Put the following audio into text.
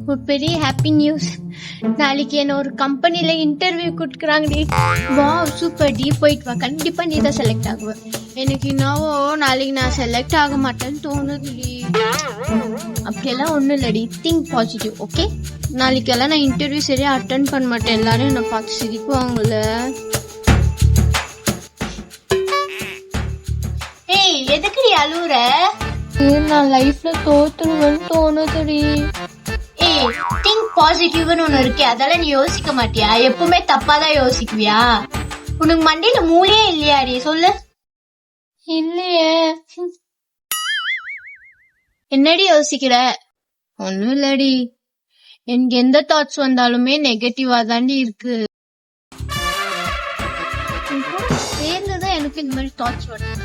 ஒரு பெரிய happy news. நாளைக்கு என்ன ஒரு கம்பெனில இன்டர்வியூ கொடுக்குறாங்கடி. வா சூப்பர் டி, போயிட்டு வா, கண்டிப்பா நீ தான் செலக்ட் ஆகுவ. எனக்கு என்னவோ நாளைக்கு நான் செலக்ட் ஆக மாட்டேன்னு தோணுதுடி. அப்படியெல்லாம் ஒண்ணும் இல்லடி, திங்க் பாசிட்டிவ். ஓகே, நாளைக்கெல்லாம் நான் இன்டர்வியூ சரியா அட்டென்ட் பண்ண மாட்டேன். எல்லாரும் என்ன பார்த்து சிரிக்குவாங்கல்ல. ஏய், எதுக்குடி அழுவுற? நான் லைஃப்ல தோத்துருவேன்னு தோணுதுடி. ஏய், திங்க் பாசிட்டிவ்னு ஒண்ணு இருக்கே, அதெல்லாம் நீ யோசிக்க மாட்டியா? எப்பவுமே தப்பாதான் யோசிக்குவியா? உனக்கு மண்டையில மூளையே இல்லையாடி? சொல்லு. இல்லையே. என்னடி யோசிக்கிற? ஒண்ணும் இல்லடி, எனக்கு எந்த தாட்ஸ் வந்தாலுமே நெகட்டிவா தாண்டி இருக்கு. சேர்ந்துதான் எனக்கு இந்த மாதிரி தாட்ஸ் வருது.